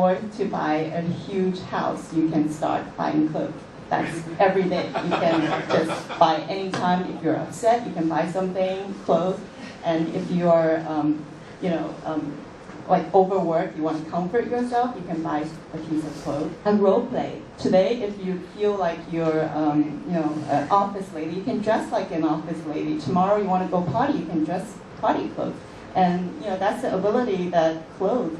afford to buy a huge house, you can start buying clothes. That's every day. You can just buy anytime. If you're upset, you can buy something, clothes. And if you are, like overworked, you want to comfort yourself, you can buy a piece of clothes. And role play. Today, if you feel like you're, an office lady, you can dress like an office lady. Tomorrow, you want to go party, you can dress party clothes. And that's the ability that clothes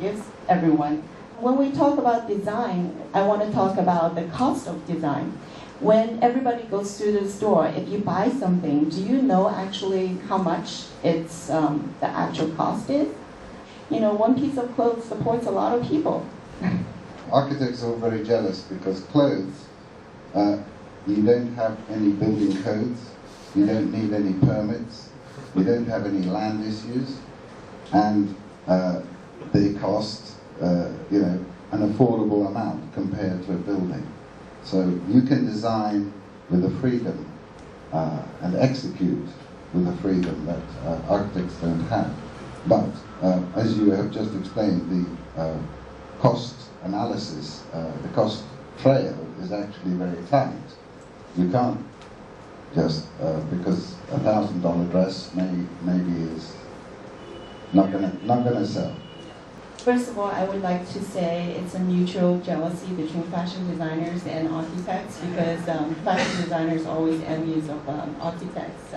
gives everyone. When we talk about design, I want to talk about the cost of design. When everybody goes to the store, if you buy something, do you know actually how much it's the actual cost is? One piece of clothes supports a lot of people. Architects are very jealous because clothes, you don't have any building codes, you don't need any permits, you don't have any land issues, and they cost an affordable amount compared to a building. So you can design with a freedom and execute with a freedom that architects don't have. But as you have just explained, the cost analysis, the cost trail is actually very tight. You can't just, because a $1,000 dress maybe is not gonna sell. First of all, I would like to say it's a mutual jealousy between fashion designers and architects because fashion designers are always envious of architects.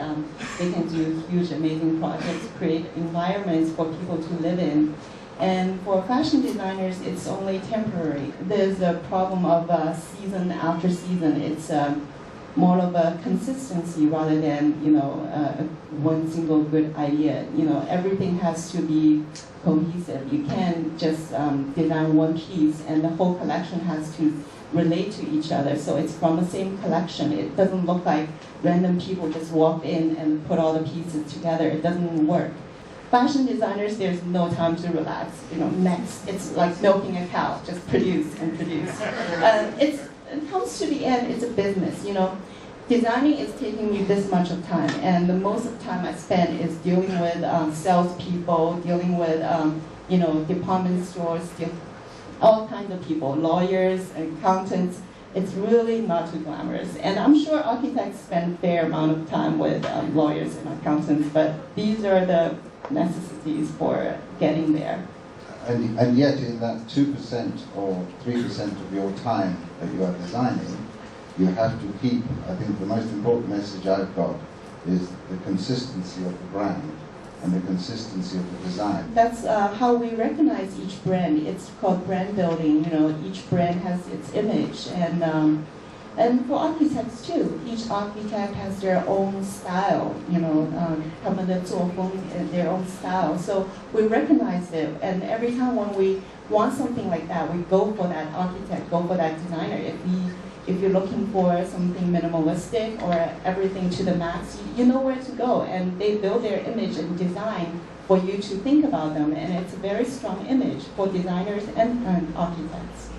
They can do huge, amazing projects, create environments for people to live in. And for fashion designers, it's only temporary. There's a problem of season after season. It's more of a consistency rather than one single good idea. Everything has to be cohesive. You can't just design one piece and the whole collection has to relate to each other. So it's from the same collection. It doesn't look like random people just walked in and put all the pieces together. It doesn't work. Fashion designers, there's no time to relax. Next, it's like milking a cow, just produce and produce. It comes to the end, it's a business. Designing is taking me this much of time, and the most of the time I spend is dealing with salespeople, dealing with department stores, all kinds of people, lawyers, accountants. It's really not too glamorous, and I'm sure architects spend a fair amount of time with lawyers and accountants, but these are the necessities for getting there. And yet in that 2% or 3% of your time that you are designing, you have to keep, I think the most important message I've got is the consistency of the brand and the consistency of the design. That's how we recognize each brand. It's called brand building. Each brand has its image, and for architects too. Each architect has their own style. 他们的作风 their own style. So we recognize it, and every time when we want something like that, we go for that architect, go for that designer. If you're looking for something minimalistic or everything to the max, you know where to go, and they build their image and design for you to think about them, and it's a very strong image for designers and architects.